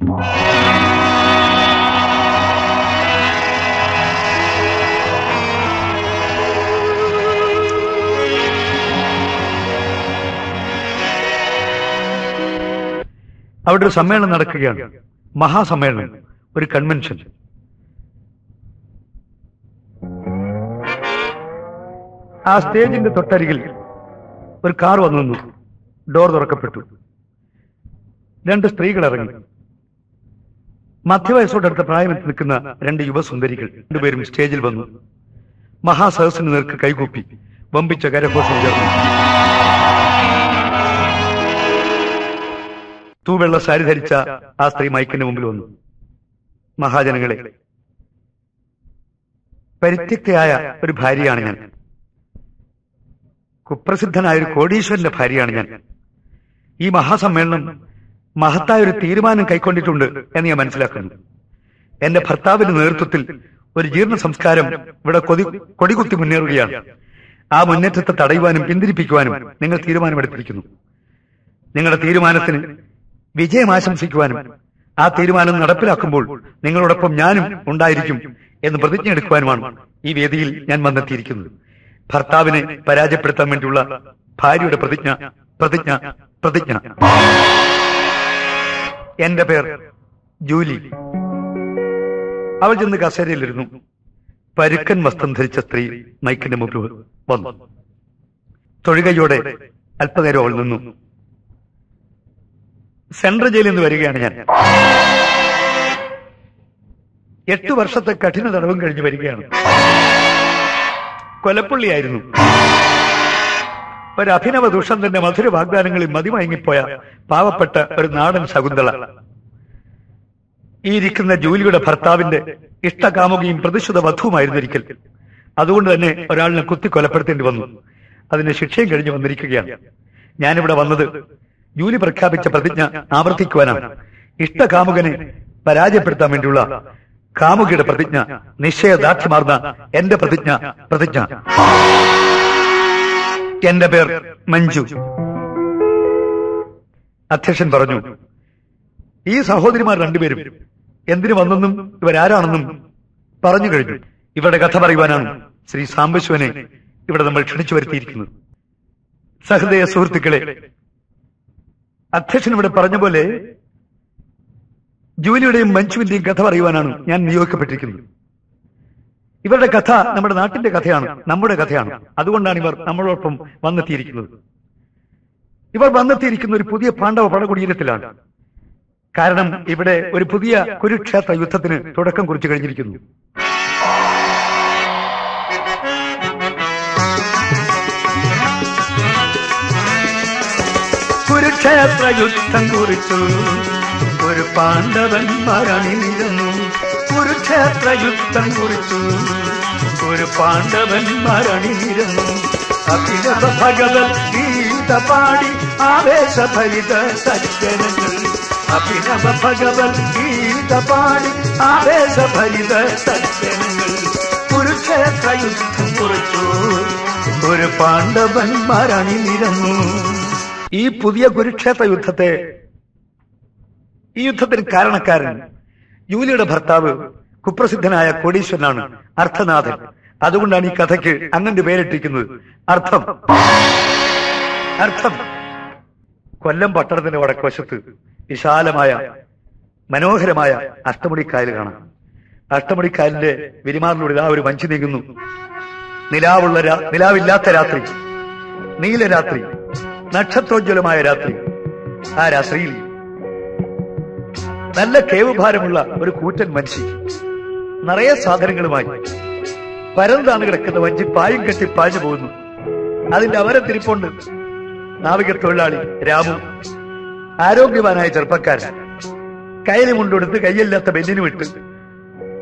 അവിടെ ഒരു സമ്മേളനം നടക്കുകയാണ്, മഹാസമ്മേളനം, ഒരു കൺവെൻഷൻ. ആ സ്റ്റേജിന്റെ തൊട്ടരികിൽ ഒരു കാർ വന്നു നിന്നു. ഡോർ തുറക്കപ്പെട്ടു. 2 സ്ത്രീകൾ ഇറങ്ങി. മധ്യവയസ്സോടടുത്ത പ്രായമെത്തി നിൽക്കുന്ന 2 യുവസുന്ദരികൾ 2 പേരും സ്റ്റേജിൽ വന്നു. മഹാസദസ്സിന് നേർക്ക് കൈകൂപ്പി വമ്പിച്ച കരഘോഷം ചേർന്നു. തൂവെള്ള സാരി ധരിച്ച ആ സ്ത്രീ മൈക്കിന്റെ മുമ്പിൽ വന്നു. മഹാജനങ്ങളെ, പരിത്യക്തയായ ഒരു ഭാര്യയാണ് ഞാൻ. കുപ്രസിദ്ധനായ ഒരു കോടീശ്വരന്റെ ഭാര്യയാണ് ഞാൻ. ഈ മഹാസമ്മേളനം മഹത്തായ ഒരു തീരുമാനം കൈക്കൊണ്ടിട്ടുണ്ട് എന്ന് ഞാൻ മനസ്സിലാക്കുന്നു. എന്റെ ഭർത്താവിന്റെ നേതൃത്വത്തിൽ ഒരു ജീർണ സംസ്കാരം ഇവിടെ കൊടികുത്തി മുന്നേറുകയാണ്. ആ മുന്നേറ്റത്തെ തടയുവാനും പിന്തിരിപ്പിക്കുവാനും നിങ്ങൾ തീരുമാനമെടുത്തിരിക്കുന്നു. നിങ്ങളുടെ തീരുമാനത്തിന് വിജയം ആശംസിക്കുവാനും ആ തീരുമാനം നടപ്പിലാക്കുമ്പോൾ നിങ്ങളോടൊപ്പം ഞാനും ഉണ്ടായിരിക്കും എന്ന് പ്രതിജ്ഞ എടുക്കുവാനുമാണ് ഈ വേദിയിൽ ഞാൻ വന്നെത്തിയിരിക്കുന്നത്. ഭർത്താവിനെ പരാജയപ്പെടുത്താൻ വേണ്ടിയുള്ള ഭാര്യയുടെ പ്രതിജ്ഞ പ്രതിജ്ഞ പ്രതിജ്ഞ. എന്റെ പേർ ജൂലി. അവൾ ചെന്ന് കസേരയിലിരുന്നു. പരുക്കൻ വസ്ത്രം ധരിച്ച സ്ത്രീ മൈക്കിന്റെ മുമ്പിൽ വന്നു. തൊഴുകയോടെ അല്പനേരം അവൾ നിന്നു. സെൻട്രൽ ജയിലിൽ നിന്ന് വരികയാണ് ഞാൻ. 8 വർഷത്തെ കഠിന തടവും കഴിഞ്ഞ് വരികയാണ്. കൊലപ്പുള്ളിയായിരുന്നു. ഒരു അഭിനവ ദുഷന്തന്റെ മധുര വാഗ്ദാനങ്ങളിൽ മതിമയങ്ങിപ്പോയ പാവപ്പെട്ട ഒരു നാടൻ ശകുന്തള. ഈ ഇരിക്കുന്ന ജൂലിയുടെ ഭർത്താവിന്റെ ഇഷ്ടകാമുകിയും പ്രതിശുദ്ധ വധുവുമായിരുന്നു ഒരിക്കൽ. അതുകൊണ്ട് തന്നെ ഒരാളിനെ കുത്തി കൊലപ്പെടുത്തേണ്ടി വന്നു. അതിന്റെ ശിക്ഷയും കഴിഞ്ഞ് വന്നിരിക്കുകയാണ്. ഞാനിവിടെ വന്നത് ജൂലി പ്രഖ്യാപിച്ച പ്രതിജ്ഞ ആവർത്തിക്കുവാനാണ്. ഇഷ്ടകാമുകനെ പരാജയപ്പെടുത്താൻ വേണ്ടിയുള്ള കാമുകിയുടെ പ്രതിജ്ഞ, നിശ്ചയദാർഢ്യമാർന്ന എന്റെ പ്രതിജ്ഞ പ്രതിജ്ഞ. എന്റെ പേർ മഞ്ജു. അധ്യക്ഷൻ പറഞ്ഞു, ഈ സഹോദരിമാർ 2 പേരും എന്തിനു വന്നെന്നും ഇവരാരാണെന്നും പറഞ്ഞു കഴിഞ്ഞു. ഇവരുടെ കഥ പറയുവാനാണ് ശ്രീ സാംബശിവനെ ഇവിടെ നമ്മൾ ക്ഷണിച്ചു വരുത്തിയിരിക്കുന്നത്. സഹൃദയ സുഹൃത്തുക്കളെ, അധ്യക്ഷൻ ഇവിടെ പറഞ്ഞ പോലെ ജൂലിയുടെയും മഞ്ജുവിന്റെയും കഥ പറയുവാനാണ് ഞാൻ നിയോഗിക്കപ്പെട്ടിരിക്കുന്നത്. ഇവരുടെ കഥ നമ്മുടെ നാട്ടിന്റെ കഥയാണ്, നമ്മുടെ കഥയാണ്. അതുകൊണ്ടാണ് ഇവർ നമ്മളോടൊപ്പം വന്നെത്തിയിരിക്കുന്നത്. ഇവർ വന്നെത്തിയിരിക്കുന്ന ഒരു പുതിയ പാണ്ഡവ പടകുടീരത്തിലാണ്. കാരണം ഇവിടെ ഒരു പുതിയ കുരുക്ഷേത്ര യുദ്ധത്തിന് തുടക്കം കുറിച്ചു കഴിഞ്ഞിരിക്കുന്നു. കുരുക്ഷേത്ര യുദ്ധം കുറിച്ചു ഒരു പാണ്ഡവൻ മരണിനിരുന്നു. കുരുക്ഷേത്ര യുദ്ധം കുറിച്ചു ഒരു പാണ്ഡവൻ മരണിനിരുന്നു. അഭിനവ ഭഗവത്ഗീത പാടി ആവേശഭരിത സജ്ജനങ്ങൾ. അഭിനവ ഭഗവത്ഗീത പാടി ആവേശഭരിത സജ്ജനങ്ങൾ. കുരുക്ഷേത്ര യുദ്ധം കുറിച്ചു ഒരു പാണ്ഡവൻ മരണിനിരുന്നു. ഈ പുതിയ കുരുക്ഷേത്ര യുദ്ധത്തെ, ഈ യുദ്ധത്തിന് കാരണക്കാരൻ ജൂലിയുടെ ഭർത്താവ് കുപ്രസിദ്ധനായ കോടീശ്വരനാണ്, അർത്ഥനാഥൻ. അതുകൊണ്ടാണ് ഈ കഥയ്ക്ക് അങ്ങനെ പേരിട്ടിരിക്കുന്നത്. അർത്ഥം. അർത്ഥം. കൊല്ലം പട്ടണത്തിന്റെ വടക്കുവശത്ത് വിശാലമായ മനോഹരമായ അഷ്ടമുടിക്കായൽ കാണാം. അഷ്ടമുടിക്കായലിന്റെ വിരിമാറിലൂടെ ഇതാ ഒരു വഞ്ചി നീങ്ങുന്നു. നിലാവില്ലാത്ത രാത്രി, നീലരാത്രി, നക്ഷത്രോജ്വലമായ രാത്രി. ആ രാത്രിയിൽ നല്ല കേവ് ഭാരമുള്ള ഒരു കൂറ്റൻ വഞ്ചി നിറയെ സാധനങ്ങളുമായി പരന്താണ് കിടക്കുന്ന വഞ്ചി പായും കെട്ടി പാഞ്ഞു പോകുന്നു. അതിന്റെ അവരെ തിരിപ്പുണ്ട് നാവിക തൊഴിലാളി രാമു, ആരോഗ്യവാനായ ചെറുപ്പക്കാരൻ. കയ്യിൽ കൊണ്ടുകൊടുത്ത് കയ്യില്ലാത്ത ബെന്നിന് വിട്ട്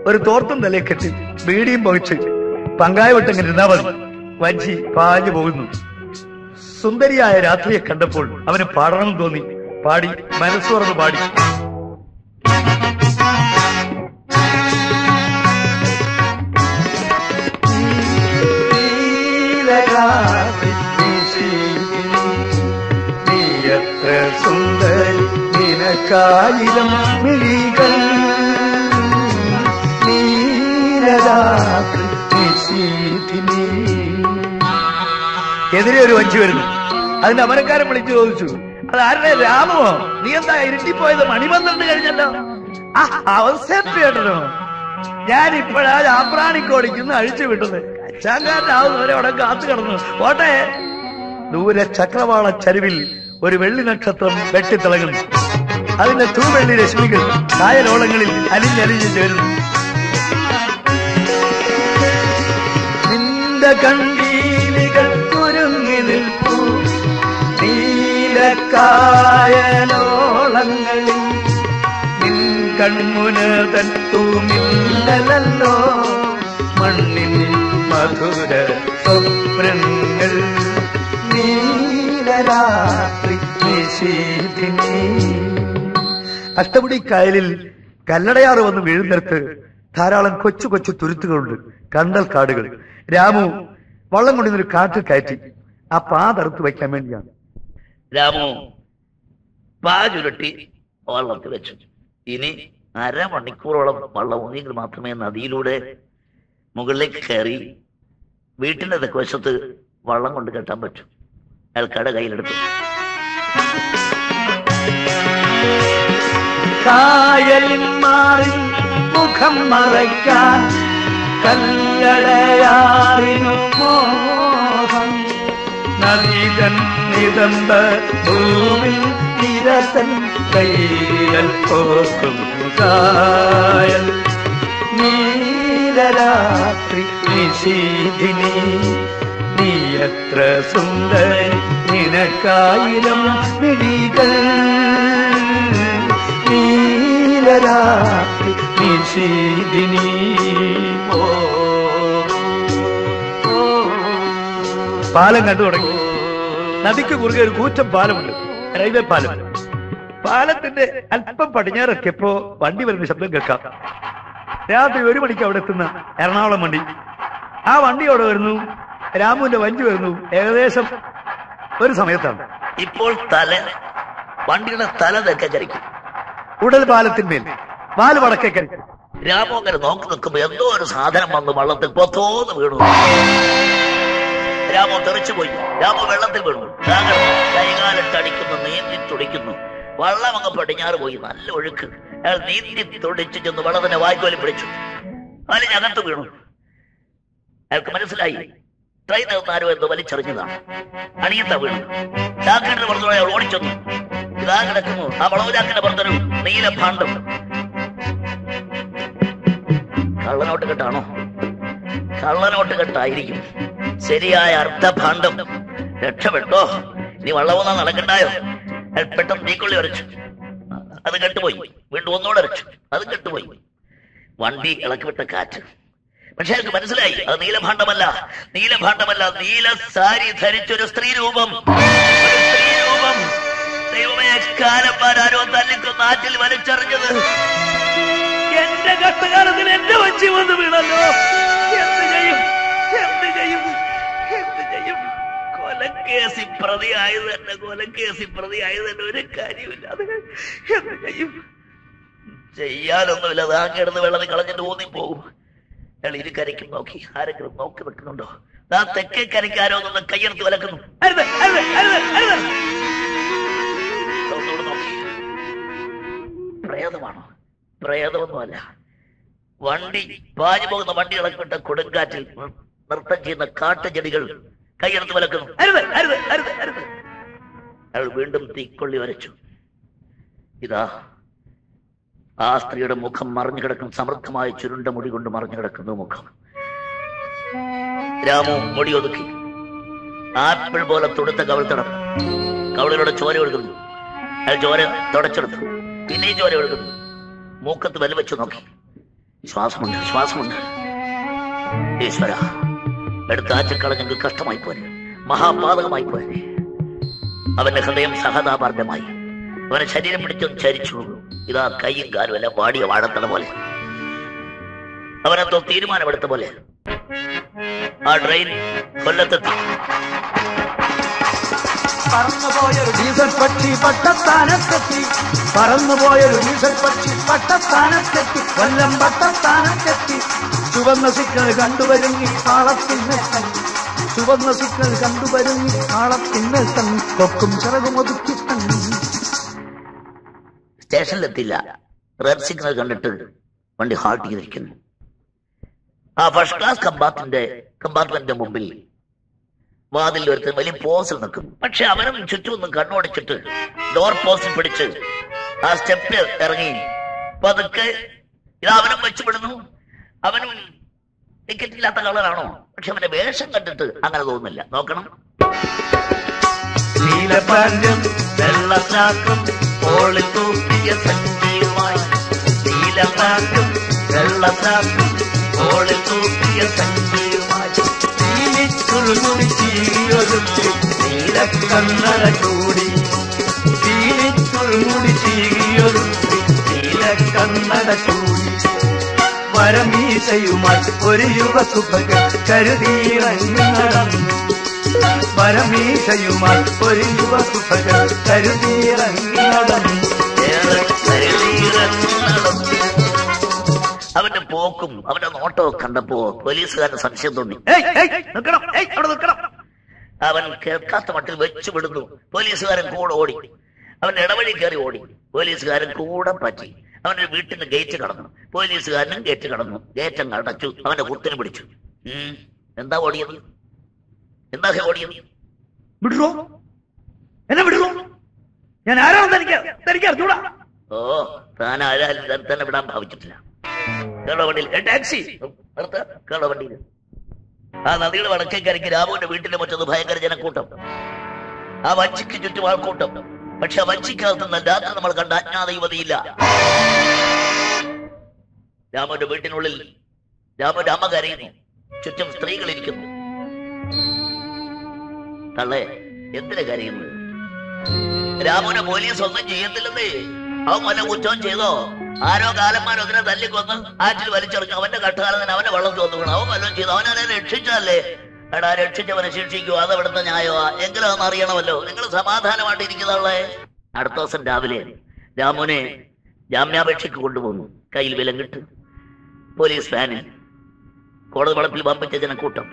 ഒരു തോർത്തും തലയെ കെട്ടി ബീഡിയും പൊഴിച്ച് പങ്കായ വിട്ടെങ്ങനെ ഇരുന്നാ മതി. വഞ്ചി പാഞ്ഞു പോകുന്നു. സുന്ദരിയായ രാത്രിയെ കണ്ടപ്പോൾ അവന് പാടണമെന്ന് തോന്നി. പാടി, മനസ്സ് തുറന്ന് പാടി. നീ എത്ര സുന്ദരി, നിനക്കാ നിനക്കായിരം മിഴികൾ നീലരാത്രി നിശീഥിനി. എതിരെ ഒരു വഞ്ചി വരുന്നു. അതിന്റെ അമരക്കാരൻ വിളിച്ചു ചോദിച്ചു, അത് ആരുടെ? രാമോ? നീ എന്താ ഇരുട്ടിപ്പോയത്? മണി 12 കഴിഞ്ഞല്ലോ. അവസരം കേട്ടല്ലോ, ഞാനിപ്പോഴാ ചാമ്പ്രാണിക്കോടിക്കുന്ന അഴിച്ചു വിട്ടത്. കച്ചാങ്കാരനാവുന്നവരെ അവിടെ കാത്തു കിടന്നു. പോട്ടെ. ദൂരെ ചക്രവാള ചരിവിൽ ഒരു വെള്ളി നക്ഷത്രം വെട്ടിത്തിളങ്ങുന്നു. അതിന്റെ തൂവെള്ളി രശ്മികൾ കായലോളങ്ങളിൽ അലിഞ്ഞലിഞ്ഞു ചേരുന്നു. നിന്റെ കണ്ടീലികൾ കുരുങ്ങി നിൽപ്പൂ നീലക്കായലോളങ്ങളിൽ. നിൻ കൺമുനതൻ തൂമില്ലല്ലോ മണ്ണിൽ മധുര സ്വപ്നങ്ങൾ. നീലരാത്രി നിശീഥിനി. അഷ്ടമുടി കായലിൽ കല്ലടയാറ് വന്ന് വീഴുന്നിടത്ത് ധാരാളം കൊച്ചു കൊച്ചു തുരുത്തുകളുണ്ട്, കണ്ടൽ കാടുകൾ. രാമു വള്ളം കൊണ്ടിരുന്നൊരു കാട്ടിൽ കയറ്റി ആ പാതറുത്ത് വയ്ക്കാൻ വേണ്ടിയാണ്. രാമു പാ ചുരുട്ടി വള്ളത്തിൽ വെച്ചു. ഇനി 1/2 മണിക്കൂറോളം വള്ളം ഒന്നെങ്കിൽ മാത്രമേ നദിയിലൂടെ മുകളിലേക്ക് കയറി വീട്ടിന്റെ തെക്കുവശത്ത് വള്ളം കൊണ്ട് കെട്ടാൻ പറ്റൂ. അയാൾ കട കയ്യിലെടുത്തു. കായലിൻ മാറി മുഖം മറയ്ക്കാൻ കല്ലടയാറിനു മോഹം. നദീതൻ നിതമ്പ ഭൂമി നിരതൻ കൈകൾ പോക്കും കായൽ. നീലരാത്രി നിശീഥിനി. നീ എത്ര സുന്ദരി നിനക്കായിരം മിഴികൾ നീലരാത്രി നിശീഥിനി. പാലം കണ്ടു തുടങ്ങി. നദിക്ക് കുറുകെ ഒരു കൂറ്റൻ പാലമുണ്ട്, റെയിൽവേ പാലം. പാലത്തിന്റെ അല്പം പടിഞ്ഞാറെത്തിയപ്പോ വണ്ടി വരുന്ന ശബ്ദം കേൾക്കാം. രാത്രി 1 മണിക്ക് അവിടെ എത്തുന്ന എറണാകുളം വണ്ടി. ആ വണ്ടി അവിടെ വരുന്നു, രാമുവിന്റെ വഞ്ചി വരുന്നു. ഏകദേശം ഒരു സമയത്താണ്. ഇപ്പോൾ വണ്ടിയുടെ തല തെക്കെ കരിക്കും. ഉടൽ പാലത്തിന്മേൽ വാല് വടക്കേ കരിക്കും. രാമു അങ്ങനെ നോക്കി നിൽക്കുമ്പോ എന്തോ ഒരു സാധനം വന്ന് വള്ളത്തിൽ പൊത്തോന്ന് വീണു. രാമു തെറിച്ചുപോയി. രാമു വെള്ളത്തിൽ വീണു. കൈകാലിട്ട് അടിക്കുന്നു, നീന്തി തുടിക്കുന്നു. വള്ളം അങ്ങ് പടിഞ്ഞാറ് പോയി. നല്ല ഒഴുക്ക്. അയാൾ നീന്തി തുടിച്ചു ചെന്ന് വള്ളത്തിന്റെ വായ്ക്കോലിൽ പിടിച്ചു. അകത്ത് വീണു. അയാൾക്ക് മനസ്സിലായി ട്രെയിൻ ആരോ എന്തോ വലിച്ചെറിഞ്ഞതാണ്. അണിയത്ത വീണു. ചാക്കിന്റെ പുറത്തോടെ അയാൾ ഓടിച്ചെന്നു. ഇതാ കിടക്കുന്നു ആ വളവ് ചാക്കിന്റെ പുറത്തൊരു നീല ഭാണ്ഡം. കള്ളനോട്ട് കെട്ടാണോ? കള്ളനോട്ട് കെട്ടായിരിക്കും. ശരിയായ അർത്ഥഭാണ്ഡം. രക്ഷപ്പെട്ടോ? നീ വള്ളമൊന്നാ നടക്കണ്ടായോ? പെട്ടെന്ന് തീക്കൊള്ളി വരച്ചു. അത് കെട്ടുപോയി. വീണ്ടും ഒന്നോടെ വരച്ചു. അത് കെട്ടുപോയി. വണ്ടി ഇളക്കിവിട്ട കാറ്റ്. പക്ഷെ അയാൾക്ക് മനസ്സിലായി അത് നീലഭാണ്ഡമല്ല. നീല സാരി ധരിച്ചൊരു സ്ത്രീരൂപം. ദൈവമേ, കാലന്മാരാരോ തല്ലിക്കൊന്ന് ആറ്റിൽ വലിച്ചെറിഞ്ഞത്. എന്റെ കട്ടുകാലത്തിൽ എന്റെ വഞ്ചി വന്ന് വീണല്ലോ. എന്ത് ചെയ്യും? കൊലക്കേസി പ്രതിയായത് തന്നെ ഒരു കാര്യമില്ലാതെ എന്ത് ചെയ്യും? ചെയ്യാനൊന്നുമില്ല. അത് കിടന്ന് വെള്ളത്തിൽ കളഞ്ഞിട്ട് ഊന്നിപ്പോകും. അയാൾ ഇരുകരയ്ക്കും നോക്കി. ആരെങ്കിലും നോക്കി നിൽക്കുന്നുണ്ടോ? ആ തെക്കേ കരയ്ക്കാരോ നിന്ന് കയ്യെടുത്ത് വലക്കുന്നു. നോക്കി. പ്രേതമാണോ? പ്രേതമൊന്നുമല്ല. വണ്ടി പാഞ്ഞു പോകുന്ന വണ്ടി ഇളക്കിവിട്ട കൊടുങ്കാറ്റിൽ നൃത്തം ചെയ്യുന്ന കാട്ടുചെടികൾ കയ്യെടുത്ത് വലക്കുന്നു. അയാൾ വീണ്ടും തീക്കൊള്ളി വരച്ചു. ഇതാ ആ സ്ത്രീയുടെ മുഖം മറിഞ്ഞു കിടക്കും. സമൃദ്ധമായ ചുരുണ്ട മുടി കൊണ്ട് മറിഞ്ഞു കിടക്കുന്നു മുഖം. രാമു മുടി ഒതുക്കി. ആപ്പിൾ പോലെ തൊടുത്ത കവിൾത്തടം. കവിളിലൂടെ ചോര ഒഴുകുന്നു. അയാൾ ചോര തുടച്ചെടുത്തു. പിന്നെയും ചോര ഒഴുകുന്നു. മൂക്കത്ത് വില വെച്ചു നോക്കി. ശ്വാസമുണ്ട്. ഈശ്വര, എടുത്ത ആച്ചക്കളഞ്ഞെങ്കിൽ കഷ്ടമായി പോരെ, മഹാപാതകമായി പോരെ. അവന്റെ ഹൃദയം സഹതാപാർദ്ദമായി. അവന്റെ ശരീരം പിടിച്ചൊന്ന് ചരിച്ചു. ഇതാ കൈയും കാലും എല്ലാം വാടിയ വാഴത്തള പോലെ. അവനെന്തോ തീരുമാനമെടുത്ത പോലെ. ആ ട്രെയിൻ കൊല്ലത്തെത്തി. പറന്നുപോയൊരു ഡീസൽ പക്ഷി പട്ടത്താനത്തെത്തി, പറന്നുപോയൊരു ഡീസൽ പക്ഷി പട്ടത്താനത്തെത്തി, കൊല്ലം പട്ടത്താനത്തെത്തി. ചുവന്ന സിഗ്നൽ കണ്ടുവരുങ്ങി താളത്തിന്നെത്തൻ, ചുവന്ന സിഗ്നൽ കണ്ടുവരുങ്ങി താളത്തിന്നെത്തൻ, കൊക്കും ചിറകും ഒതുക്കി തൻ. സ്റ്റേഷനിലെത്തില്ല. റെഡ് സിഗ്നൽ കണ്ടിട്ട് വണ്ടി ഹാൾട്ട് ചെയ്തിരിക്കുന്നു. ആ ഫസ്റ്റ് ക്ലാസ് കമ്പാർട്ട്മെന്റിന്റെ മുമ്പിൽ വാതിൽ ഒരുത്തൻ വലിയ പോസ്റ്റിൽ നിൽക്കും. പക്ഷെ അവനും ചുറ്റുമൊന്നും കണ്ണോടിച്ചിട്ട് ഡോർ പോസ്റ്റിൽ പിടിച്ച് ആ സ്റ്റെപ്പിൽ ഇറങ്ങി പതുക്കെ ഇതാ അവനും വെച്ചുവിടുന്നു. അവനും ടിക്കറ്റ് ഇല്ലാത്ത കളറാണോ, പക്ഷെ അവന്റെ വേഷം കണ്ടിട്ട് അങ്ങനെ തോന്നുന്നില്ല. നോക്കണം. നീലപ്പാൻറ്റും വെള്ളച്ചാക്കും തോളിൽ തൂക്കിയ സഞ്ചിയുമായി, നീലപ്പാൻറ്റും വെള്ളച്ചാക്കും തോളിൽ തൂക്കിയ സഞ്ചിയുമായി, ചീലിച്ചുരുമുടി ചീകിയൊരുത്തി നീലക്കണ്ണട ചൂടി, ചീലിച്ചുരുമുടി ചീകിയൊരുത്തി നീലക്കണ്ണട ചൂടി, വരമീശയുമായി ഒരു യുവസുഭകൻ കരുതിയിറങ്ങി നടന്നു, വരമീശയുമായി ഒരു യുവസുഭകൻ കരുതിയിറങ്ങി നടന്നു. അവന്റെ പോക്കും അവന്റെ നോട്ടവും കണ്ടപ്പോ പോലീസുകാരന് സംശയം തോന്നി. അവൻ കേൾക്കാത്ത മട്ടിൽ വെച്ചുവിടുന്നു. പോലീസുകാരൻ കൂടെ ഓടി, അവന്റെ ഇടവഴി കയറി ഓടി. പോലീസുകാരൻ കൂടെ പറ്റി. അവന്റെ വീട്ടിന്റെ ഗേറ്റ് കടന്നു. പോലീസുകാരനും ഗേറ്റ് കടന്നു. ഗേറ്റം അടച്ചു. അവന്റെ കുത്തിന് പിടിച്ചു. എന്താ ഓടിയത്? എന്താ ഓടിയത്? വിടുറോ, എന്നെ വിടുറോ, ഞാൻ ആരാണെന്ന് എനിക്ക് അറിഞ്ഞൂടാ. ഓ, താൻ ആരാലും തന്നെ വിടാൻ ഭാവിച്ചിട്ടില്ല. കേളവണ്ടിയിൽ ടാക്സി നിർത്ത. കേളവണ്ടിയിൽ ആ നദിയുടെ വടക്കേക്കരയ്ക്ക് രാമുവിന്റെ വീട്ടിലെ മറ്റൊന്ന് ഭയങ്കര ജനക്കൂട്ടം. ആ വഞ്ചിക്ക് ചുറ്റും ആൾക്കൂട്ടം. പക്ഷെ ആ വഞ്ചിക്കകത്തുനിന്ന് രാത്രി നമ്മൾ കണ്ട അജ്ഞാത യുവതിയില്ല. രാമുവിന്റെ വീട്ടിനുള്ളിൽ രാമുവിന്റെ അമ്മ കരയുന്നു. ചുറ്റും സ്ത്രീകൾ ഇരിക്കുന്നു. തള്ളേ, എന്തിനാ കരയുന്നത്? രാമുവിനെ പോലീസ് ഒന്നും ചെയ്യത്തില്ലെന്നേ. അവൻ വല്ല കുറ്റവും ചെയ്തോ? ആരോ കാലന്മാരോ അതിനെ തല്ലിക്കൊന്ന് ആറ്റിൽ വലിച്ചെറിഞ്ഞു. അവന്റെ കട്ടുകാലത്തിന് അവന്റെ വെള്ളം തോന്നുകയാണ്. അവൻ വല്ലതും ചെയ്തു. അവനെ രക്ഷിച്ചല്ലേ? എടാ, രക്ഷിച്ചവനെ ശിക്ഷിക്കൂ. അത് എവിടുത്തെ ന്യായമാ? എങ്കിലും അതൊന്നും അറിയണമല്ലോ. നിങ്ങൾ സമാധാനമായിട്ട് ഇരിക്കുന്നതല്ലേ. അടുത്ത ദിവസം രാവിലെ രാമുവിനെ ജാമ്യാപേക്ഷയ്ക്ക് കൊണ്ടുപോകുന്നു. കയ്യിൽ വിലം കിട്ട്. പോലീസ് വാനിൽ കോടതി വളപ്പിൽ വമ്പിച്ച ജനക്കൂട്ടം.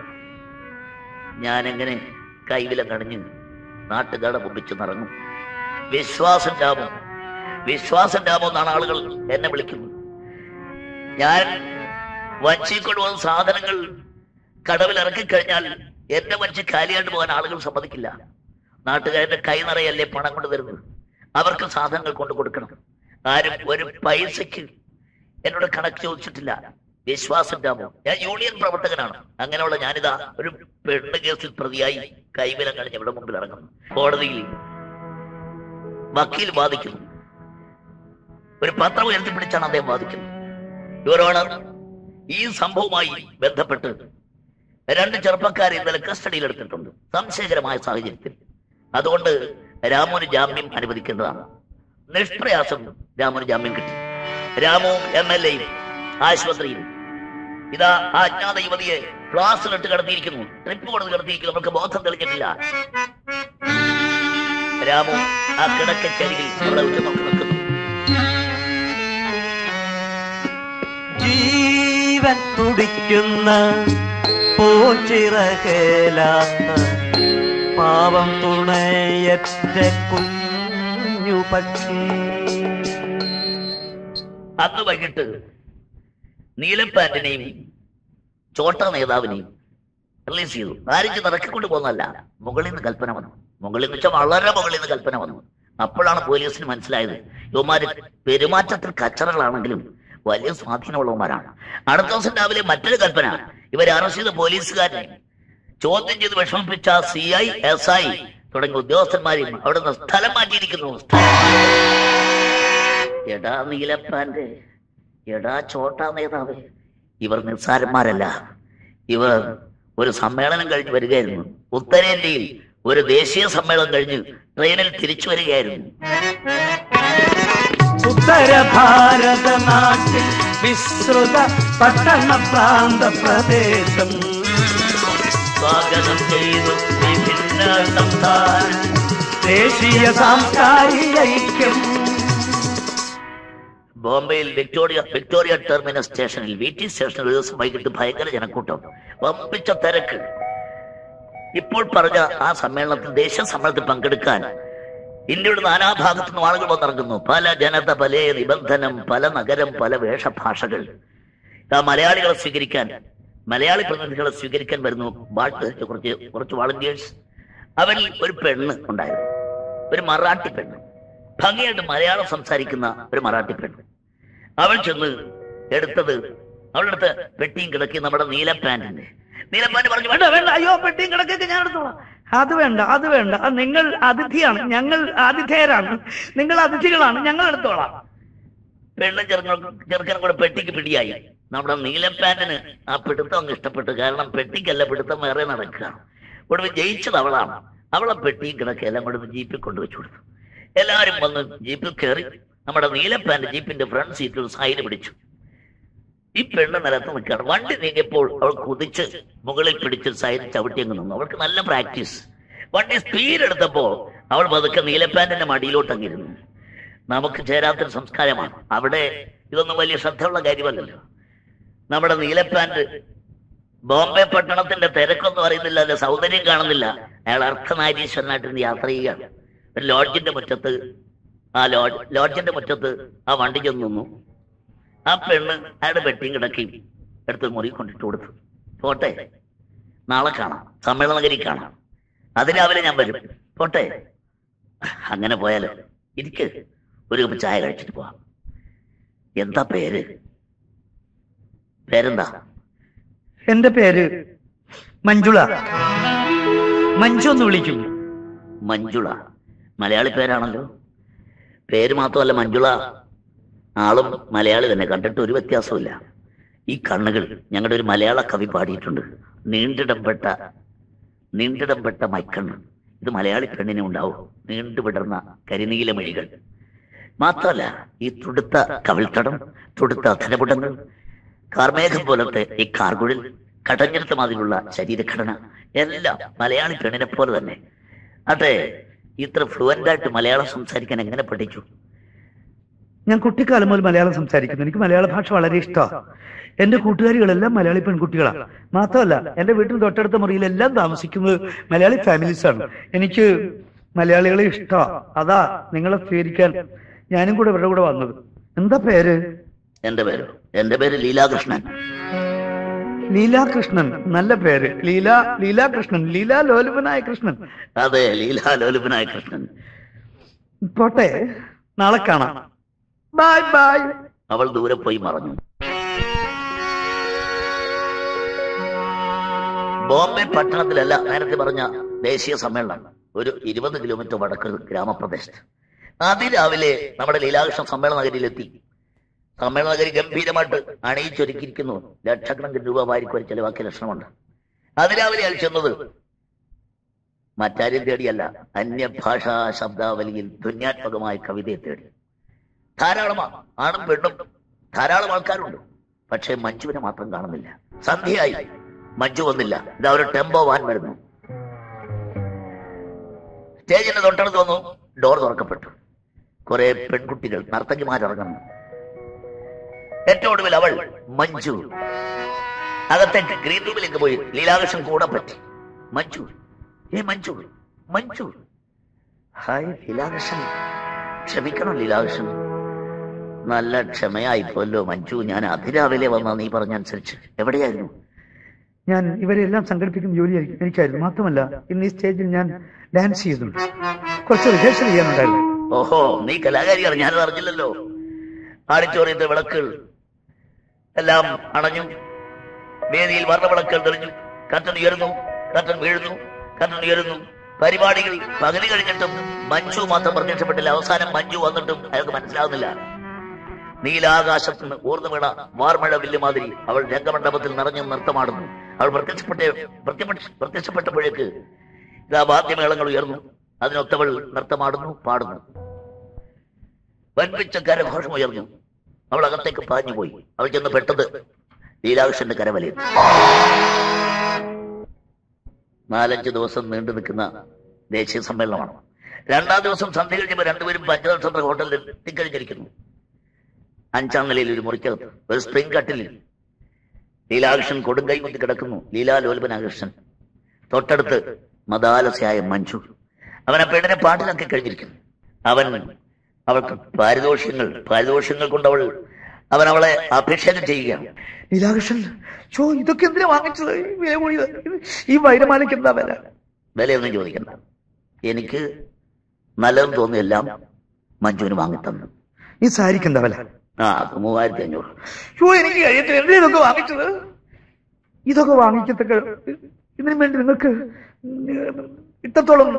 ഞാനെങ്ങനെ കൈവിലം കണിഞ്ഞ് നാട്ടുകാരുടെ മുമ്പിച്ച് നിറങ്ങും. വിശ്വാസം രാമോ, വിശ്വാസം രാമോ എന്നാണ് ആളുകൾ എന്നെ വിളിക്കുന്നത്. ഞാൻ വഞ്ചി കൊണ്ടുപോകുന്ന സാധനങ്ങൾ കടവിൽ ഇറക്കിക്കഴിഞ്ഞാൽ എന്റെ വഞ്ചി കാലിയായിട്ട് പോകാൻ ആളുകൾ സമ്മതിക്കില്ല. നാട്ടുകാരുടെ കൈ നിറയല്ലേ പണം കൊണ്ട് തരുന്നത്. അവർക്ക് സാധനങ്ങൾ കൊണ്ട് കൊടുക്കണം. ആരും ഒരു പൈസക്ക് എന്നോട് കണക്ക് ചോദിച്ചിട്ടില്ല. വിശ്വാസം രാമോ. ഞാൻ യൂണിയൻ പ്രവർത്തകനാണ്. അങ്ങനെയുള്ള ഞാനിതാ ഒരു പെണ്ണ് കേസിൽ പ്രതിയായി കൈവിലം കഴിഞ്ഞ് ഇവിടെ മുമ്പിൽ ഇറങ്ങുന്നു. കോടതിയിൽ വക്കീൽ വാദിക്കുന്നു. ഒരു പത്രം ഉയർത്തിപ്പിടിച്ചാണ് അദ്ദേഹം വാദിക്കുന്നത്. യുവർ ഓണർ, ഈ സംഭവവുമായി ബന്ധപ്പെട്ട് 2 ചെറുപ്പക്കാരെ ഇന്നലെ കസ്റ്റഡിയിൽ എടുത്തിട്ടുണ്ട്, സംശയകരമായ സാഹചര്യത്തിൽ. അതുകൊണ്ട് രാമുവിന് ജാമ്യം അനുവദിക്കേണ്ടതാണ്. നിഷ്പ്രയാസം രാമുവിന് ജാമ്യം കിട്ടി. രാമു MLA ആശുപത്രിയിൽ ഇതാ ആ അജ്ഞാത യുവതിയെ ക്ലാസ്സിലിട്ട് കിടത്തിയിരിക്കുന്നു. ട്രിപ്പ് കൊടുത്ത് കിടത്തിയിരിക്കുന്നു. നമുക്ക് ബോധം തെളിഞ്ഞിട്ടില്ല. രാമു ആ കിടക്കക്കരികിൽ അവിടെ ഉച്ച നോക്കി നിൽക്കുന്നു. ജീവൻ തുടിക്കുന്ന പോച്ചിറകേലാത്ത പാവം തുണയറ്റ കുഞ്ഞു പക്ഷി. അന്ന് വൈകിട്ട് നീലപ്പാന്റിനെയും ചോട്ട നേതാവിനെയും റിലീസ് ചെയ്തു. ആരും ഇറക്കിക്കൊണ്ട് പോകുന്നതല്ല, മുകളിൽ നിന്ന് കൽപ്പന വന്നു. മുകളിൽ നിന്ന് വെച്ചാൽ വളരെ മുകളിൽ നിന്ന് കൽപ്പന വന്നു. അപ്പോഴാണ് പോലീസിന് മനസ്സിലായത് ഇവന്മാര് പെരുമാറ്റത്തിൽ കച്ചറകളാണെങ്കിലും വലിയ സ്വാധീനമുള്ളവന്മാരാണ്. അടുത്ത ദിവസം രാവിലെ മറ്റൊരു കൽപ്പന. ഇവരെ അറസ്റ്റ് ചെയ്ത പോലീസുകാരനെ ചോദ്യം ചെയ്ത് വിഷമിപ്പിച്ച CI, SI തുടങ്ങിയ ഉദ്യോഗസ്ഥന്മാരെയും അവിടുന്ന് സ്ഥലം മാറ്റിയിരിക്കുന്നു. എടാ നീലപ്പാന്റെ, എടാ ചോട്ടാ നേതാവ്, ഇവർ നിസ്സാരന്മാരല്ല. ഇവർ ഒരു സമ്മേളനം കഴിഞ്ഞ് വരികയായിരുന്നു. ഉത്തരേന്ത്യയിൽ ഒരു ദേശീയ സമ്മേളനം കഴിഞ്ഞ് ട്രെയിനിൽ തിരിച്ചു വരികയായിരുന്നു. ഉത്തര ഭാരത നാട്ടിൽ വിസ്തൃത പട്ടണ പ്രാന്ത പ്രദേശം സ്വാഗതം ചെയ്തു വിഭിന്ന സംസ്ഥാനം. ദേശീയ സാംസ്കാരിക ഐക്യം. ബോംബെയിൽ വിക്ടോറിയ ടെർമിനസ് സ്റ്റേഷനിൽ VT സ്റ്റേഷനിൽ ഒരു ദിവസം വൈകിട്ട് ഭയങ്കര ജനക്കൂട്ടം, വമ്പിച്ച തിരക്ക്. ഇപ്പോൾ പറഞ്ഞ ആ സമ്മേളനത്തിൽ, ദേശീയ സമ്മേളനത്തിൽ പങ്കെടുക്കാൻ ഇന്ത്യയുടെ നാനാഭാഗത്തു നിന്നും ആളുകൾ വന്നിറങ്ങുന്നു. പല ജനത, പല നിബന്ധനം, പല നഗരം, പല വേഷഭാഷകൾ. മലയാളികളെ സ്വീകരിക്കാൻ, മലയാളി പ്രതിനിധികളെ സ്വീകരിക്കാൻ വരുന്നു കുറച്ച് വാളണ്ടിയേഴ്സ്. അവരിൽ ഒരു പെണ്ണ് ഉണ്ടായിരുന്നു, ഒരു മറാഠി പെണ്ണ്, ഭംഗിയായിട്ട് മലയാളം സംസാരിക്കുന്ന ഒരു മറാഠി പെണ്ണ്. അവൾ ചെന്ന് എടുത്തത്, അവളുടെ അടുത്ത് പെട്ടിയും കിടക്കി നമ്മുടെ നീല പാന്റ് പറഞ്ഞു, വേണ്ട വേണ്ട, അയ്യോ പെട്ടിയും കിടക്കൊക്കെ ഞാൻ എടുത്തോളാം. അത് വേണ്ട, അത് വേണ്ട, നിങ്ങൾ അതിഥിയാണ്, ഞങ്ങൾ ആതിഥേയരാണ്, നിങ്ങൾ അതിഥികളാണ്, ഞങ്ങൾ എടുത്തോളാം. പെണ്ണും ചെറുക്കനും കൂടെ പെട്ടിക്ക് പിടിയായി. നമ്മുടെ നീല പാന്റിന് ആ പിടുത്തം അങ്ങ് ഇഷ്ടപ്പെട്ടു. കാരണം പെട്ടിക്കല്ല, പിടുത്തം വേറെ നടക്കുകയാണ്. ഒടുവിൽ ജയിച്ചത് അവളാണ്. അവളെ പെട്ടിയും കിടക്കുക എല്ലാം കൂടെ ജീപ്പിൽ കൊണ്ടുവച്ചു കൊടുത്തു. എല്ലാവരും വന്ന് ജീപ്പിൽ കയറി. നമ്മുടെ നീല പാന്റ് ജീപ്പിന്റെ ഫ്രണ്ട് സീറ്റിൽ സൈഡ് പിടിച്ചു. ഈ പെണ്ണ് നിലത്ത് നിൽക്കുകയാണ്. വണ്ടി നീങ്ങിയപ്പോൾ അവൾ കുതിച്ച് മുകളിൽ പിടിച്ച് സൈഡ് ചവിട്ടി അങ്ങ് നിന്നു. അവൾക്ക് നല്ല പ്രാക്ടീസ്. വണ്ടി സ്പീഡ് എടുത്തപ്പോ അവൾ പതുക്കെ നീലപ്പാന്റിന്റെ മടിയിലോട്ട് അങ്ങിരുന്നു. നമുക്ക് ചേരാത്തൊരു സംസ്കാരമാണ് അവിടെ. ഇതൊന്നും വലിയ ശ്രദ്ധയുള്ള കാര്യമല്ലല്ലോ. നമ്മുടെ നീലപ്പാന്റ് ബോംബെ പട്ടണത്തിന്റെ തിരക്കൊന്നും അറിയുന്നില്ല, അല്ല സൗന്ദര്യം കാണുന്നില്ല. അയാൾ അർദ്ധനാരീശ്വരനായിട്ട് യാത്ര ചെയ്യുകയാണ്. ഒരു ലോഡ്ജിന്റെ മുറ്റത്ത് ആ വണ്ടി ചെന്ന് നിന്നു. ആ പെണ്ണ് അയാളുടെ പെട്ടിയും കിടക്കി എടുത്ത് മുറി കൊണ്ടിട്ട് കൊടുത്തു. പോട്ടെ, നാളെ കാണാം, സമ്മേളനഗിരി കാണാം, അതിരാവിലെ ഞാൻ വരും, പോട്ടെ. അങ്ങനെ പോയാലോ? ഇരിക്ക്, ഒരു കപ്പ് ചായ കഴിച്ചിട്ട് പോവാം. എന്താ പേരെന്താ? എന്റെ പേര് മഞ്ജുള. മഞ്ജു എന്ന് വിളിക്കും. മഞ്ജുള മലയാളി പേരാണല്ലോ. പേര് മാത്രമല്ല, മഞ്ജുള ആളും മലയാളി തന്നെ. കണ്ടിട്ട് ഒരു വ്യത്യാസമില്ല. ഈ കണ്ണുകൾ ഞങ്ങളുടെ ഒരു മലയാള കവി പാടിയിട്ടുണ്ട്. നീണ്ടിടംപെട്ട മൈക്കണ്ണ്. ഇത് മലയാളി പെണ്ണിനെ ഉണ്ടാവും. നീണ്ടുവിടർന്ന കരിനീല മൊഴികൾ മാത്രമല്ല, ഈ തുടുത്ത കവിൾത്തടം, തുടുത്ത അധരപുടങ്ങൾ, കാർമേഘം പോലത്തെ ഈ കാർകുഴൽ, കടഞ്ഞെടുത്ത മാതിരിയുള്ള ശരീരഘടന എല്ലാം മലയാളി പെണ്ണിനെ പോലെ തന്നെ. അതെ, ഇത്ര ഫ്ലുവൻ്റായിട്ട് മലയാളം സംസാരിക്കാൻ എങ്ങനെ പഠിച്ചു? ഞാൻ കുട്ടിക്കാലം മുതൽ മലയാളം സംസാരിക്കുന്നു. എനിക്ക് മലയാള ഭാഷ വളരെ ഇഷ്ടമാണ്. എന്റെ കൂട്ടുകാരികളെല്ലാം മലയാളി പെൺകുട്ടികളാണ്. മാത്രമല്ല, എന്റെ വീട്ടിൽ തൊട്ടടുത്ത മുറിയിലെല്ലാം താമസിക്കുന്നത് മലയാളി ഫാമിലീസാണ്. എനിക്ക് മലയാളികളെ ഇഷ്ടമാണ്. അതാ നിങ്ങളെ സ്വീകരിക്കാൻ ഞാനും കൂടെ ഇവരുടെ കൂടെ വന്നത്. എന്താ പേര്? എന്റെ പേര് ലീലാകൃഷ്ണൻ. ലീലാകൃഷ്ണൻ, നല്ല പേര്. ലീലാകൃഷ്ണൻ, ലീലാലോലുപനായ കൃഷ്ണൻ. അതെ, ലീലാലോലുപനായ കൃഷ്ണൻ. പോട്ടെ, നാളെ കാണാം. Bye bye. അവൾ ദൂരെ പോയി മറഞ്ഞു. ബോംബെ പട്ടണത്തിലല്ല, നേരത്തെ പറഞ്ഞ ദേശീയ സമ്മേളനം ഒരു 20 കിലോമീറ്റർ വടക്ക് ഗ്രാമപ്രദേശത്ത്. അതിരാവിലെ നമ്മുടെ ലീലാകൃഷ്ണൻ സമ്മേളന നഗരിയിലെത്തി. സമ്മേളന നഗരി ഗംഭീരമായിട്ട് അണിയിച്ചൊരുക്കിയിരിക്കുന്നു. ലക്ഷക്കണക്കിന് രൂപ വാരിക്കുവരെ ചെലവാക്കിയ ലക്ഷണമുണ്ട്. അതിരാവിലെ അയാൾ ചെന്നത് മറ്റാരും തേടിയല്ല, അന്യഭാഷാ ശബ്ദാവലിയിൽ ധ്വന്യാത്മകമായ കവിതയെ തേടി. ധാരാളമാണ്, ആണും പെണ്ണും ധാരാളം ആൾക്കാരുണ്ട്. പക്ഷെ മഞ്ജുവിനെ മാത്രം കാണുന്നില്ല. സന്ധ്യയായി, മഞ്ജു വന്നില്ല. ഇതാ ഒരു ടെമ്പോ വാൻ വരുന്നു. സ്റ്റേജിന്റെ തൊട്ടടുത്ത് വന്നു. ഡോർ തുറക്കപ്പെട്ടു. കുറെ പെൺകുട്ടികൾ, നർത്തകിമാരിറങ്ങുന്നു. ഏറ്റവും ഒടുവിൽ അവൾ മഞ്ജു അകത്തേക്ക് ഗ്രീൻ റൂമിലേക്ക് പോയി. ലീലാകൃഷ്ണൻ കൂടെ പറ്റി. മഞ്ജു, മഞ്ജു, മഞ്ജു. ഹായ് ലീലാകൃഷ്ണൻ. ക്ഷമിക്കണം ലീലാകൃഷ്ണൻ. നല്ല ക്ഷമയായിപ്പോല്ലോ മഞ്ജു. ഞാൻ അതിരാവിലെ വന്ന നീ പറഞ്ഞനുസരിച്ച്. എവിടെയായിരുന്നു? ഞാൻ ഇവരെല്ലാം സംഘടിപ്പിക്കുന്ന ജോലിയായിരിക്കും എനിക്കായിരുന്നു. മാത്രമല്ല, ഇന്ന് ഈ സ്റ്റേജിൽ ഞാൻ ഡാൻസ് ചെയ്യുന്നുണ്ട്. കുറച്ച് റിഹേഴ്സൽ ചെയ്യാനുണ്ടായിരുന്നു. ഓഹോ, നീ കലാകാരിയാണ്, ഞാനത് അറിഞ്ഞില്ലല്ലോ. ആഡിറ്റോറിയത്തെ വിളക്കുകൾ എല്ലാം അണഞ്ഞു. വേദിയിൽ വർണ്ണവിളക്കുകൾ തെളിഞ്ഞു. കർട്ടൻ ഉയർന്നു, കർട്ടൻ വീഴുന്നു, കർട്ടൻ ഉയരുന്നു. പരിപാടികൾ പകുതി കഴിഞ്ഞിട്ടും മഞ്ജു മാത്രം പ്രത്യക്ഷപ്പെട്ടില്ല. അവസാനം മഞ്ജു വന്നിട്ടും അയാൾക്ക് മനസ്സിലാവുന്നില്ല. നീലാകാശത്ത് നിന്ന് ഊർന്നു വീണ വാർമഴ വില്ലുമാതിരി അവൾ രംഗമണ്ഡപത്തിൽ നിറഞ്ഞു നൃത്തമാടുന്നു. അവൾ പ്രത്യക്ഷപ്പെട്ടപ്പോഴേക്ക് ഇതാ വാദ്യമേളങ്ങൾ ഉയർന്നു. അതിനൊത്തവൾ നൃത്തമാടുന്നു, പാടുന്നു. വൻപിച്ച കരഘോഷം ഉയർന്നു. അവൾ അകത്തേക്ക് പാഞ്ഞുപോയി. അവൾ ചെന്ന് പെട്ടത് ലീലാകൃഷ്ണന്റെ കരവലയിൽ. 4-5 ദിവസം നീണ്ടു നിൽക്കുന്ന ദേശീയ സമ്മേളനമാണ്. രണ്ടാം ദിവസം സന്ധ്യ കഴിഞ്ഞപ്പോൾ രണ്ടുപേരും പഞ്ചനക്ഷത്ര ഹോട്ടലിൽ എത്തിക്കഴിഞ്ഞിരിക്കുന്നു. 5ാം നിലയിൽ ഒരു മുറിക്കകത്ത് ഒരു സ്പ്രിംഗ് കട്ടിൽ ലീലാകൃഷ്ണൻ കൊടുങ്കൈ കുത്തി കിടക്കുന്നു. ലീലാലോൽപനാകൃഷ്ണൻ തൊട്ടടുത്ത് മദാലസയായ മഞ്ജു. അവൻ ആ പെണ്ണിനെ പാട്ടിലാക്കി കഴിഞ്ഞിരിക്കുന്നു. അവൾക്ക് പാരിതോഷികങ്ങൾ കൊണ്ട് അവൻ അവളെ അഭിഷേകം ചെയ്യുകയാണ്. ലീലാകൃഷ്ണൻ, ഇതൊക്കെ എന്തിനാ വാങ്ങിച്ചത്? വില കൂടിയത്. ഈ വൈരമാലയ്ക്ക് എന്താ വില? വിലയൊന്നും ചോദിക്കണ്ട. എനിക്ക് നല്ലതെന്ന് തോന്നിയെല്ലാം മഞ്ജുവിന് വാങ്ങിത്തന്നു. ഈ സാരിക്ക് എന്താ വില? അത് 3500. എനിക്ക് കഴിയത്തില്ല. എന്തിനാ ഇതൊക്കെ വാങ്ങിച്ചത്? ഇതൊക്കെ വാങ്ങിക്കത്തൊക്കെ ഇതിനു വേണ്ടി നിങ്ങൾക്ക് ഇത്രത്തോളം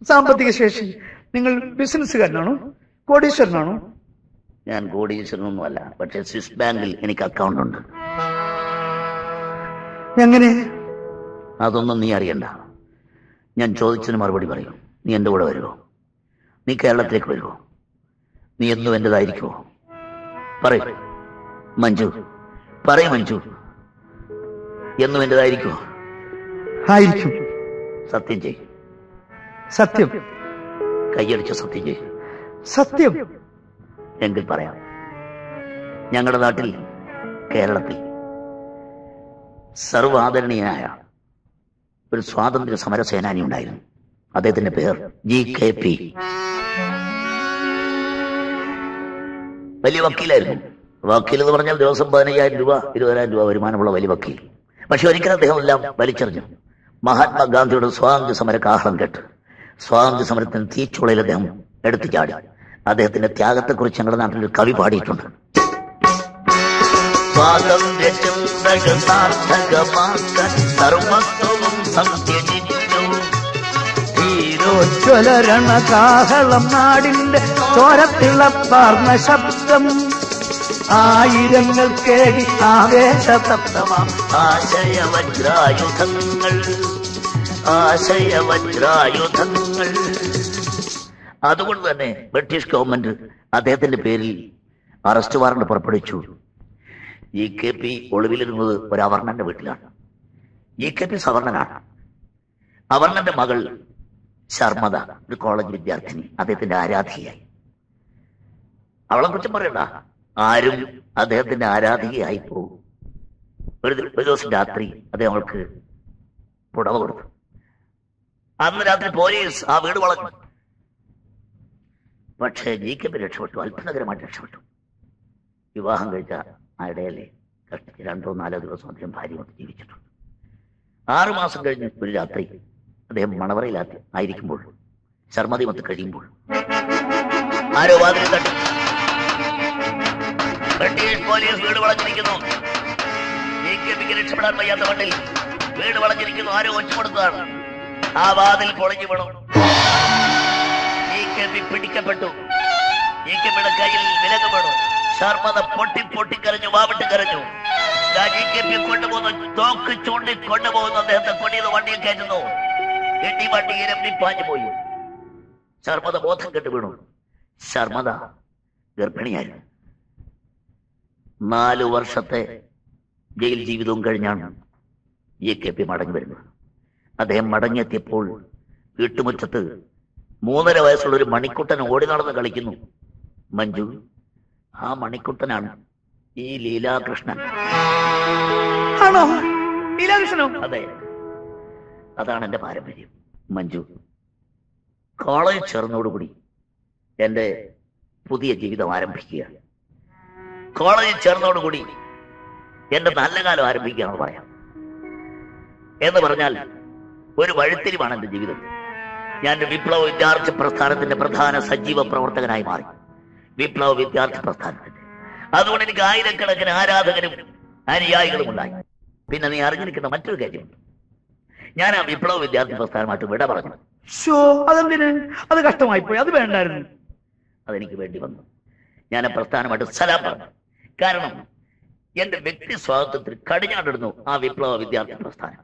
സാമ്പത്തിക ശേഷി? നിങ്ങൾ ബിസിനസ്സുകാരനാണോ? കോടീശ്വരനാണോ? ഞാൻ കോടീശ്വരനൊന്നും അല്ല. പക്ഷെ സ്വിസ് ബാങ്കിൽ എനിക്ക് അക്കൗണ്ട് ഉണ്ട്. എങ്ങനെ? അതൊന്നും നീ അറിയണ്ട. ഞാൻ ചോദിച്ചതിന് മറുപടി പറയൂ. നീ എൻ്റെ കൂടെ വരുമോ? നീ കേരളത്തിലേക്ക് വരുമോ? നീ എന്നും എന്റേതായിരിക്കുമോ? പറയൂ മഞ്ജു, പറയൂ മഞ്ജു, എന്നും എന്റേതായിരിക്കുമോ? ആയിരിക്കും. സത്യം ചെയ്യും. സത്യം. കൈയടിച്ച് സത്യം ചെയ്യും. സത്യം. എങ്കിൽ പറയാം. ഞങ്ങളുടെ നാട്ടിൽ, കേരളത്തിൽ സർവാദരണീയനായ ഒരു സ്വാതന്ത്ര്യ സമര സേനാനി ഉണ്ടായിരുന്നു. അദ്ദേഹത്തിന്റെ പേർ GKP. വലിയ വക്കീലായിരുന്നു. വക്കീൽ എന്ന് പറഞ്ഞാൽ ദിവസം 15,000 രൂപ 20,000 രൂപ വരുമാനമുള്ള വലിയ വക്കീൽ. പക്ഷെ ഒരിക്കലും അദ്ദേഹം എല്ലാം വലിച്ചെറിഞ്ഞു. മഹാത്മാഗാന്ധിയുടെ സ്വാതന്ത്ര്യ സമര കാഹളം കേട്ട് സ്വാതന്ത്ര്യ സമരത്തിന് തീച്ചുളയിൽ അദ്ദേഹം എടുത്തു ചാടി. അദ്ദേഹത്തിന്റെ ത്യാഗത്തെക്കുറിച്ച് ഞങ്ങളുടെ നാട്ടിൽ ഒരു കവി പാടിയിട്ടുണ്ട്. സ്വാതന്ത്ര്യ ചിന്തകൾ സാർത്ഥകമാക്കാൻ സർവസ്വവും സംത്യജിച്ചു ജ്വലരണ കാഹളം നാടിന്റെ ചോരത്തിളപ്പാർന്ന ശബ്ദം ആയിരങ്ങൾ കേടി ആവേശതപ്തമാം ആശയവജ്രായുധങ്ങൾ. അതുകൊണ്ട് തന്നെ ബ്രിട്ടീഷ് ഗവൺമെന്റ് അദ്ദേഹത്തിന്റെ പേരിൽ അറസ്റ്റ് വാറണ്ട് പുറപ്പെടുവിച്ചു. GKP ഒളിവിലിരുന്നത് ഒരു അവർണന്റെ വീട്ടിലാണ്. GKP സവർണനാണ്. അവർണന്റെ മകൾ ശർമ്മദ ഒരു കോളേജ് വിദ്യാർത്ഥിനി, അദ്ദേഹത്തിന്റെ ആരാധികയായി. അവളെ കുറിച്ച് പറയണ്ട, ആരും അദ്ദേഹത്തിന്റെ ആരാധികയായി പോകും. ഒരു ദിവസം രാത്രി അദ്ദേഹം അവൾക്ക് പുടവ കൊടുത്തു. അന്ന് രാത്രി പോലീസ് ആ വീട് വളഞ്ഞു. പക്ഷേ GKP രക്ഷപ്പെട്ടു, അത്ഭുതകരമായിട്ട് രക്ഷപ്പെട്ടു. വിവാഹം കഴിച്ച ആ ഇടയിലെ കഷ്ടിച്ച് 2-4 ദിവസം അദ്ദേഹം ഭാര്യയോട് ജീവിച്ചിട്ടുണ്ട്. 6 മാസം കഴിഞ്ഞ് ഒരു രാത്രി അദ്ദേഹം മണവറയിലാത്തി ആയിരിക്കുമ്പോൾ, ശർമ്മതിമത്ത് കഴിയുമ്പോൾ ആരോ വാതിൽ തട്ടി. ബ്രിട്ടീഷ് പോലീസ് വീട് വളഞ്ഞിരിക്കുന്നു. GKPക്ക് രക്ഷപ്പെടാൻ വയ്യാത്ത മണ്ണിൽ വീട് വളഞ്ഞിരിക്കുന്നു. ആരോ ഒറ്റപ്പെടുത്തതാണ്. ആ വാതിൽ പൊളിഞ്ഞു വീണു. GKP പിടിക്കപ്പെട്ടു. GKPയുടെ കയ്യിൽ വിലങ്ങ് വീണു. ശർമ്മത പൊട്ടിക്കരഞ്ഞു, വാവിട്ട് കരഞ്ഞു. GKP കൊണ്ടുപോകുന്നു, തോക്ക് ചൂണ്ടി കൊണ്ടുപോകുന്നു. അദ്ദേഹത്തെ കൊടിയത് വണ്ടിയിൽ കയറ്റുന്നു. എണ്ണി വണ്ടി ഇരമ്പി പാഞ്ഞു പോയി. ശർമ്മത ബോധം കെട്ട് വീണു. ശർമ്മത ഗർഭിണിയായിരുന്നു. 4 വർഷത്തെ ജയിൽ ജീവിതവും കഴിഞ്ഞാണ് GKP മടങ്ങി വരുന്നത്. അദ്ദേഹം മടങ്ങിയെത്തിയപ്പോൾ വീട്ടുമുറ്റത്ത് 3.5 വയസ്സുള്ള ഒരു മണിക്കുട്ടൻ ഓടി നടന്ന് കളിക്കുന്നു. മഞ്ജു, ആ മണിക്കുട്ടനാണ് ഈ ലീലാകൃഷ്ണൻ. ആണോ? ലീലാകൃഷ്ണനോ? അതെ, അതാണ് എന്റെ പാരമ്പര്യം. മഞ്ജു, കോളേജ് ചേർന്നതോടുകൂടി എന്റെ പുതിയ ജീവിതം ആരംഭിക്കുകയാണ്. കോളേജിൽ ചേർന്നതോടുകൂടി എന്റെ നല്ല കാലം ആരംഭിക്കുകയാണെന്ന് പറയാം. എന്ന് പറഞ്ഞാൽ ഒരു വഴിത്തിരിവാണ് എന്റെ ജീവിതം. ഞാൻ വിപ്ലവ വിദ്യാർത്ഥി പ്രസ്ഥാനത്തിന്റെ പ്രധാന സജീവ പ്രവർത്തകനായി മാറി. വിപ്ലവ വിദ്യാർത്ഥി പ്രസ്ഥാനത്തിന്റെ. അതുകൊണ്ട് എനിക്ക് ആയിരക്കണക്കിന് ആരാധകരും അനുയായികളും ഉണ്ടായി. പിന്നെ നീ അറിഞ്ഞിരിക്കുന്ന മറ്റൊരു കാര്യമുണ്ട്. ഞാൻ ആ വിപ്ലവ വിദ്യാർത്ഥി പ്രസ്ഥാനമായിട്ട് വിട പറഞ്ഞു. അതെന്തിന്? അത് കഷ്ടമായി പോയി. അത് വേണ്ടായിരുന്നു. അതെനിക്ക് വേണ്ടി വന്നു. ഞാൻ ആ പ്രസ്ഥാനമായിട്ട് സലാം പറഞ്ഞു. കാരണം എന്റെ വ്യക്തി സ്വാതന്ത്ര്യത്തിൽ കടിഞ്ഞാണ്ടിടുന്നു ആ വിപ്ലവ വിദ്യാർത്ഥി പ്രസ്ഥാനം.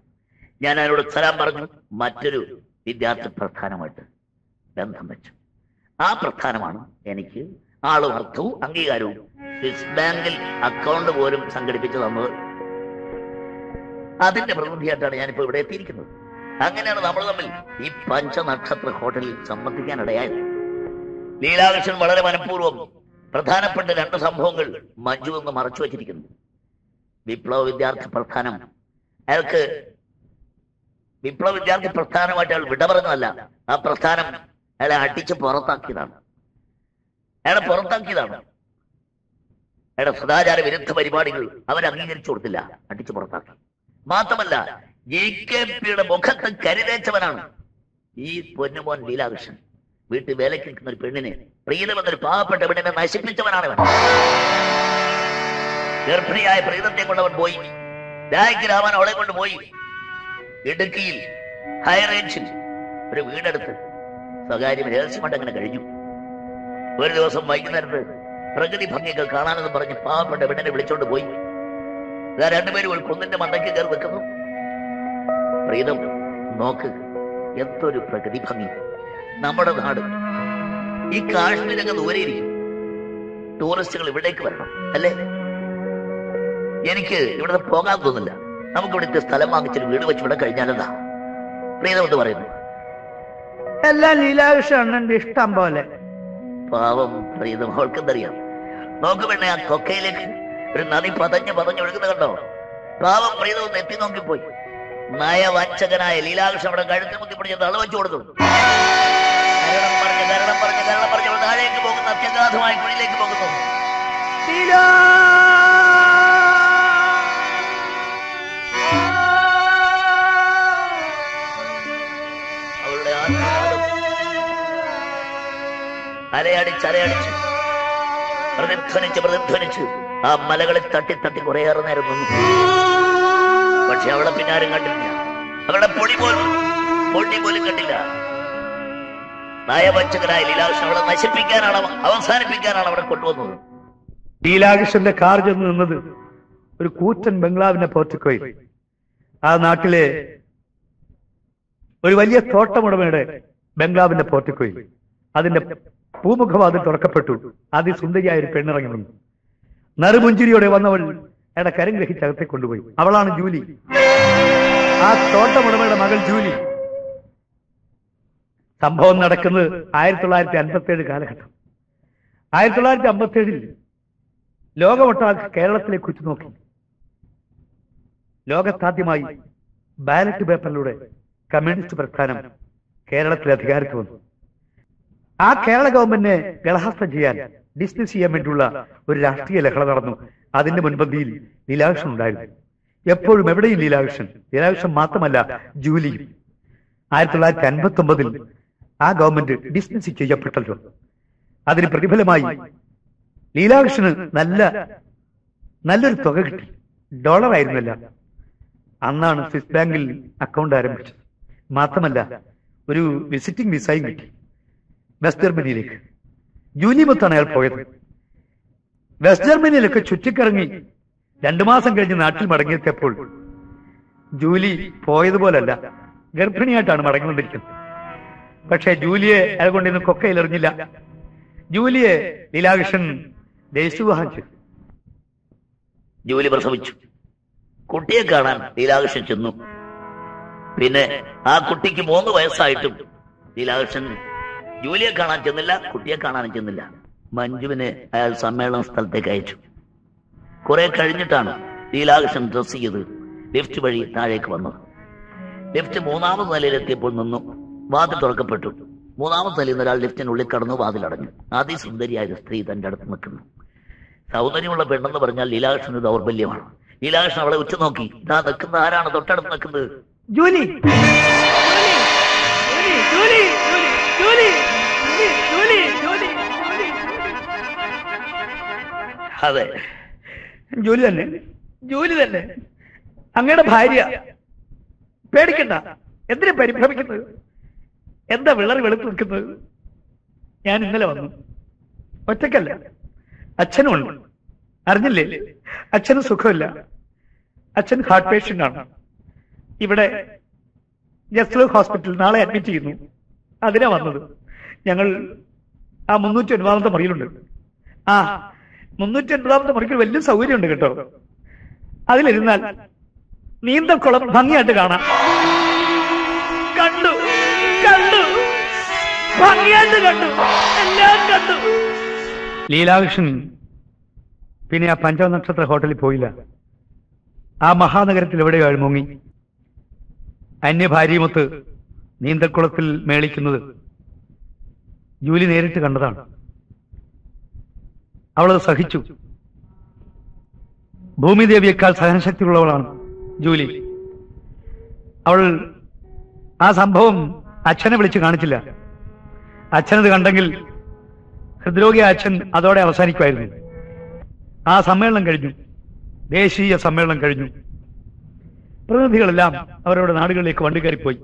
ഞാൻ അതിനോട് സലാം പറഞ്ഞു. മറ്റൊരു വിദ്യാർത്ഥി പ്രസ്ഥാനമായിട്ട് ബന്ധം വെച്ചു. ആ പ്രസ്ഥാനമാണ് എനിക്ക് ആളും അർത്ഥവും അംഗീകാരവും സ്വിസ് ബാങ്കിൽ അക്കൗണ്ട് പോലും സംഘടിപ്പിച്ചു തന്നത്. അതിന്റെ പ്രതിനിധിയായിട്ടാണ് ഞാനിപ്പോ ഇവിടെ എത്തിയിരിക്കുന്നത്. അങ്ങനെയാണ് നമ്മൾ തമ്മിൽ ഈ പഞ്ചനക്ഷത്ര ഹോട്ടലിൽ സംബന്ധിക്കാനിടയായത്. ലീലാകൃഷ്ണൻ വളരെ മനഃപൂർവ്വം പ്രധാനപ്പെട്ട 2 സംഭവങ്ങൾ മഞ്ജു എന്ന് മറച്ചു വച്ചിരിക്കുന്നു. വിപ്ലവ വിദ്യാർത്ഥി പ്രസ്ഥാനം, അയാൾക്ക് വിപ്ലവ വിദ്യാർത്ഥി പ്രസ്ഥാനമായിട്ട് അയാൾ വിട പറഞ്ഞതല്ല, ആ പ്രസ്ഥാനം അയാളെ അടിച്ച് പുറത്താക്കിയതാണ്. അയാളുടെ സദാചാര വിരുദ്ധ പരിപാടികൾ അവർ അംഗീകരിച്ചു കൊടുത്തില്ല, അടിച്ചു പുറത്താക്കി. മാത്രമല്ല JKP മുഖത്ത് കരിതേച്ചവനാണ് ഈ പൊന്നുമോൻ ലീലാകൃഷ്ണൻ. വീട്ടിൽ വേലയ്ക്ക് നിൽക്കുന്ന ഒരു പെണ്ണിനെ, പ്രീതം എന്നൊരു പാവപ്പെട്ട പെണ്ണിനെ നശിപ്പിച്ചവനാണ് അവൻ. ഗർഭിണിയായ പ്രീതത്തെ കൊണ്ടവൻ പോയി, രായ്ക്ക് രാമൻ അവളെ കൊണ്ട് പോയി ഇടുക്കിയിൽ ഹൈറേഞ്ചിൽ ഒരു വീടെടുത്ത് സ്വകാര്യം രഹസ്യമായിട്ട് അങ്ങനെ കഴിഞ്ഞു. ഒരു ദിവസം വൈകുന്നേരത്ത് പ്രകൃതി ഭംഗികൾ കാണാനെന്ന് പറഞ്ഞ് പാവപ്പെട്ട പെണ്ണിനെ വിളിച്ചോണ്ട് പോയി. 2 പേരും ഒരു കുന്നിന്റെ മണ്ടയ്ക്ക് കയറി നിൽക്കുന്നു. പ്രീതം നോക്ക്, എന്തൊരു പ്രകൃതി ഭംഗി! നമ്മുടെ നാട് ഈ കാശ്മീരൊക്കെ ദൂരെയിരിക്കും, ടൂറിസ്റ്റുകൾ ഇവിടേക്ക് വരണം അല്ലേ? എനിക്ക് ഇവിടെ പോകാൻ തോന്നില്ല, നമുക്ക് ഇവിടുത്തെ സ്ഥലം വാങ്ങിച്ചൊരു വീട് വെച്ച് ഇവിടെ കഴിഞ്ഞാലെന്താ? പ്രീതം എന്ന് പറയുന്നു. എല്ലാം ലീലാകൃഷ്ണന്റെ ഇഷ്ടം പോലെ. പാവം പ്രീതം, അവൾക്കെന്തറിയാം? നോക്ക് പെണ്ണെ, ആ കൊക്കയിലേക്ക് ഒരു നദി പതഞ്ഞൊഴുകുന്ന കണ്ടോ? പാവം പ്രീതം ഒന്ന് എത്തി നോക്കിപ്പോയി. നയവഞ്ചകനായ ലീലാകൃഷ്ണൻ അവിടെ കഴുത്തിൽ മുത്തി പിടിച്ച് തള വെച്ചു കൊടുത്തു. കരണം പറഞ്ഞ് താഴേക്ക് പോകുന്ന അത്യഗാധമായ കുഴിയിലേക്ക് പോകുന്നു. അവളുടെ അലയടിച്ച് പ്രതിധ്വനിച്ച് ആ മലകളിൽ തട്ടി കുറേയേറെ നേരം നിന്നു. പക്ഷെ അവളെ പിന്നെ ആരും കണ്ടില്ല, അവളുടെ പൊടി പോലും കണ്ടില്ല. നയവഞ്ചകനായ ലീലാകൃഷ്ണൻ അവളെ നശിപ്പിക്കാനാണ്, അവസാനിപ്പിക്കാനാണ് അവിടെ കൊണ്ടുവന്നത്. ലീലാകൃഷ്ണന്റെ കാർ ചെന്ന് നിന്നത് ഒരു കൂറ്റൻ ബംഗ്ലാവിന്റെ പോർട്ടിക്കോയിൽ. ആ നാട്ടിലെ ഒരു വലിയ തോട്ടമുടമയുടെ ബംഗ്ലാവിന്റെ പോർട്ടിക്കോയിൽ അതിന്റെ പൂമുഖവാതിൽ തുറക്കപ്പെട്ടു. അതിസുന്ദരിയായ ഒരു പെണ്ണിറങ്ങി വന്നു. നറുപുഞ്ചിരിയോടെ വന്നവൾ അയാളുടെ കരം ഗ്രഹിച്ച് അകത്തേക്ക് കൊണ്ടുപോയി. അവളാണ് ജൂലി, ആ തോട്ടമുടമയുടെ മകൾ ജൂലി. സംഭവം നടക്കുന്നത് 1957 കാലഘട്ടം. 1957 ലോകമൊട്ടാകെ കേരളത്തിലേക്ക് ഉറ്റുനോക്കി. ലോകത്താദ്യമായി ബാലറ്റ് പേപ്പറിലൂടെ കമ്മ്യൂണിസ്റ്റ് പ്രസ്ഥാനം കേരളത്തിൽ അധികാരത്തിൽ വന്നു. ആ കേരള ഗവൺമെന്റിനെ ഗളഹസ്തം ചെയ്യാൻ, ഡിസ്മിസ് ചെയ്യാൻ വേണ്ടിയുള്ള ഒരു രാഷ്ട്രീയ ലഹള നടന്നു. അതിന്റെ മുൻപന്തിയിൽ ലീലാകൃഷ്ണൻ ഉണ്ടായിരുന്നു. എപ്പോഴും എവിടെയും ലീലാകൃഷ്ണൻ മാത്രമല്ല, ജൂലിയും. 1959 ആ ഗവൺമെന്റ് ഡിസ്മിസ് ചെയ്യപ്പെട്ടല്ലോ. അതിന് പ്രതിഫലമായി ലീലാകൃഷ്ണന് നല്ലൊരു തുക കിട്ടി. $ആയിരുന്നില്ല. അന്നാണ് സ്വിസ് ബാങ്കിൽ അക്കൗണ്ട് ആരംഭിച്ചത്. മാത്രമല്ല ഒരു വിസിറ്റിംഗ് വിസയും കിട്ടി വെസ്റ്റ് ജർമ്മനിയിലേക്ക്. ജൂലി മൊത്താണ് അയാൾ പോയത്. വെസ്റ്റ് ജർമ്മനിയിലൊക്കെ ചുറ്റിക്കറങ്ങി 2 മാസം കഴിഞ്ഞ് നാട്ടിൽ മടങ്ങിയെത്തിയപ്പോൾ ജൂലി പോയതുപോലല്ല, ഗർഭിണിയായിട്ടാണ് മടങ്ങിക്കൊണ്ടിരിക്കുന്നത്. പക്ഷെ ജൂലിയെ അയാൾ കൊണ്ടിരുന്ന് കൊക്കയിലെറിഞ്ഞില്ല. ജൂലിയെ ലീലാകൃഷ്ണൻ ദേശവിവാഹം ചെയ്തു. ജൂലി പ്രസവിച്ചു. കുട്ടിയെ കാണാൻ ലീലാകൃഷ്ണൻ ചെന്നു. പിന്നെ ആ കുട്ടിക്ക് 3 വയസ്സായിട്ടും ലീലാകൃഷ്ണൻ ജൂലിയെ കാണാൻ ചെന്നില്ല, കുട്ടിയെ കാണാനും ചെന്നില്ല. മഞ്ജുവിനെ അയാൾ സമ്മേളന സ്ഥലത്തേക്ക് അയച്ചു. കുറെ കഴിഞ്ഞിട്ടാണ് ലീലാകൃഷ്ണൻ ഡ്രസ് ചെയ്ത് ലിഫ്റ്റ് വഴി താഴേക്ക് വന്നത്. ലിഫ്റ്റ് 3ാമത് നിലയിലെത്തിയപ്പോൾ നിന്നു. വാതിൽ തുറക്കപ്പെട്ടു. 3ാമത് നിലയിൽ നിന്ന് ഒരാൾ ലിഫ്റ്റിനുള്ളിൽ കടന്നു വാതിലടഞ്ഞു. അതിസുന്ദരിയായ ഒരു സ്ത്രീ തന്റെ അടുത്ത് നിൽക്കുന്നു. സൗന്ദര്യമുള്ള പെണ്ണെന്ന് പറഞ്ഞാൽ ലീലാകൃഷ്ണന് ദൗർബല്യമാണ്. ലീലാകൃഷ്ണൻ അവളെ ഉറ്റുനോക്കി. ഇതാ നിൽക്കുന്ന ആരാണ് തൊട്ടടുത്ത് നിൽക്കുന്നത്? ജൂലി. അതെ, ജൂലി തന്നെ അങ്ങയുടെ ഭാര്യ. പേടിക്കണ്ട, എന്തിനാ പരിഭ്രമിക്കുന്നത്? എന്താ വിളറി വെളുത്ത് നിൽക്കുന്നത്? ഞാൻ ഇന്നലെ വന്നു. ഒറ്റക്കല്ല, അച്ഛനും ഉണ്ട്. അറിഞ്ഞില്ലേ? അച്ഛന് സുഖമില്ല. അച്ഛൻ ഹാർട്ട് പേഷ്യന്റ് ആണ്. ഇവിടെ ജസ്ലോ ഹോസ്പിറ്റൽ നാളെ അഡ്മിറ്റ് ചെയ്യുന്നു. അതിനാ വന്നത്. ഞങ്ങൾ ആ 309ാമത്തെ മുറിയിലുണ്ട്. 309ാമത്തെ മുറിക്ക് വലിയ സൗകര്യമുണ്ട് കേട്ടോ. അതിലിരുന്നാൽ നീന്തൽക്കുളം ഭംഗിയായിട്ട് കാണാം. കണ്ടു കണ്ടു ഭംഗിയായിട്ട് കണ്ടു, എല്ലാം കണ്ടു. ലീലാകൃഷ്ണൻ പിന്നെ ആ പഞ്ചനക്ഷത്ര ഹോട്ടലിൽ പോയില്ല. ആ മഹാനഗരത്തിൽ എവിടെയോ അയാൾ മുങ്ങി. അന്യഭാര്യയുമൊത്ത് നീന്തൽക്കുളത്തിൽ മേളിക്കുന്നത് ജൂലി നേരിട്ട് കണ്ടതാണ്. അവളത് സഹിച്ചു. ഭൂമിദേവിയേക്കാൾ സഹനശക്തിയുള്ളവളാണ് ജൂലി. അവൾ ആ സംഭവം അച്ഛനെ വിളിച്ച് കാണിച്ചില്ല. അച്ഛനത് കണ്ടെങ്കിൽ ഹൃദ്രോഗി അച്ഛൻ അതോടെ അവസാനിക്കുമായിരുന്നു. ആ സമ്മേളനം കഴിഞ്ഞു, ദേശീയ സമ്മേളനം കഴിഞ്ഞു. പ്രതിനിധികളെല്ലാം അവരവരുടെ നാടുകളിലേക്ക് വണ്ടി കയറിപ്പോയി.